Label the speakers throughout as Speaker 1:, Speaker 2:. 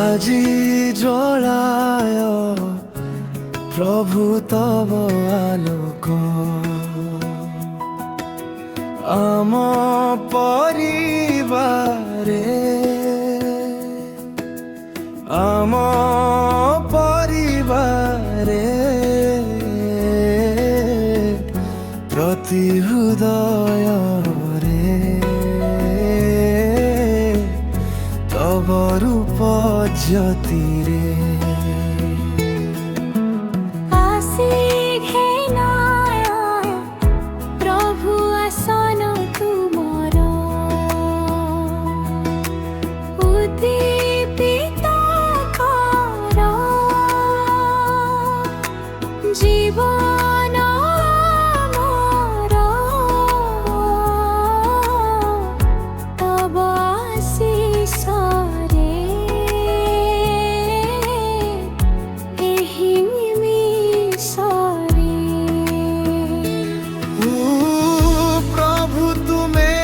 Speaker 1: আজি জ্বলায় প্রভু তব আলোক আম পরিবারে আম পরিবারে প্রতি হৃদয়রে তব রূপ জ্যোতিরে
Speaker 2: জীবন আমার তব আশীষরে এহি নিমিষরে
Speaker 1: প্রভু তুমে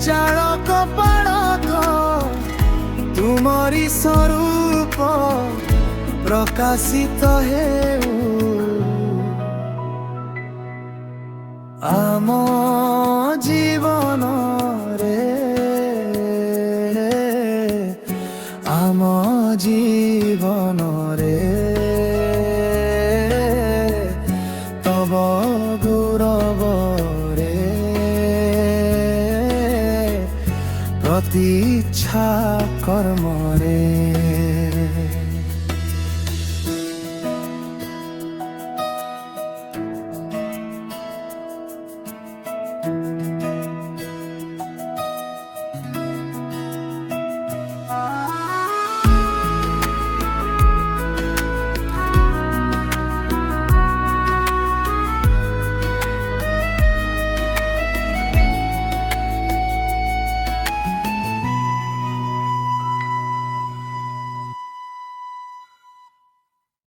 Speaker 1: চাଳକ ପାଳକ ତୁମରି ସ୍ୱରୂପ ପ୍ରକାଶିତ ହେଉ ଆମ ଜୀବନରେ ଆମ ଜୀବନରେ ତବ ଗୌରବରେ ପ୍ରତି ଇଚ୍ଛା କର୍ମରେ